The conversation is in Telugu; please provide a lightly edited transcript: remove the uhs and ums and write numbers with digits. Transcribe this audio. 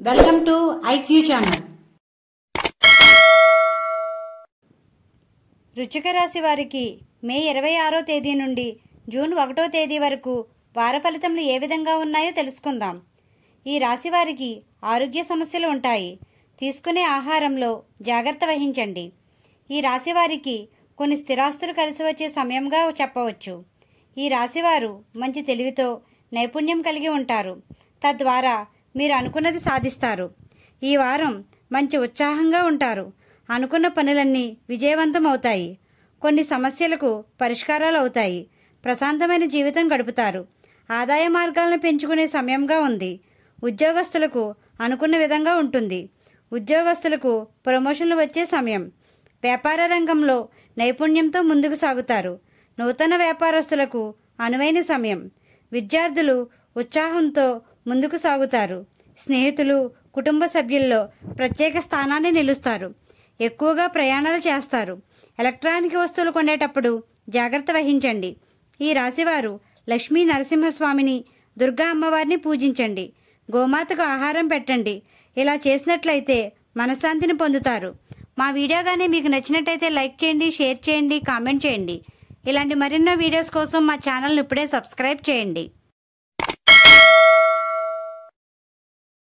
Welcome to IQ channel. వృశ్చిక రాశి వారికి మే 26వ తేదీ నుండి జూన్ 1వ తేదీ వరకు వార ఫలితములు ఏ విధంగా ఉన్నాయో తెలుసుకుందాం. ఈ రాశి వారికి ఆరోగ్య సమస్యలు ఉంటాయి. తీసుకునే ఆహారంలో జాగ్రత్త వహించండి. ఈ రాశి వారికి కొన్ని స్థిరాస్తులు కలిసి వచ్చే సమయంగా చెప్పవచ్చు. ఈ రాశివారు మంచి తెలివితో నైపుణ్యం కలిగి ఉంటారు. తద్వారా మీరు అనుకున్నది సాధిస్తారు. ఈ వారం మంచి ఉత్సాహంగా ఉంటారు. అనుకున్న పనులన్నీ విజయవంతం అవుతాయి. కొన్ని సమస్యలకు పరిష్కారాలు అవుతాయి. ప్రశాంతమైన జీవితం గడుపుతారు. ఆదాయ మార్గాలను పెంచుకునే సమయంగా ఉంది. ఉద్యోగస్తులకు అనుకున్న విధంగా ఉంటుంది. ఉద్యోగస్తులకు ప్రమోషన్లు వచ్చే సమయం. వ్యాపార రంగంలో నైపుణ్యంతో ముందుకు సాగుతారు. నూతన వ్యాపారస్తులకు అనువైన సమయం. విద్యార్థులు ఉత్సాహంతో ముందుకు సాగుతారు. స్నేహితులు, కుటుంబ సభ్యుల్లో ప్రత్యేక స్థానాన్ని నిలుస్తారు. ఎక్కువగా ప్రయాణాలు చేస్తారు. ఎలక్ట్రానిక్ వస్తువులు కొనేటప్పుడు జాగ్రత్త వహించండి. ఈ రాశివారు లక్ష్మీ నరసింహస్వామిని, దుర్గా అమ్మవారిని పూజించండి. గోమాతకు ఆహారం పెట్టండి. ఇలా చేసినట్లయితే మనశ్శాంతిని పొందుతారు. మా వీడియో కానీ మీకు నచ్చినట్లయితే లైక్ చేయండి, షేర్ చేయండి, కామెంట్ చేయండి. ఇలాంటి మరెన్నో వీడియోస్ కోసం మా ఛానల్ని ఇప్పుడే సబ్స్క్రైబ్ చేయండి.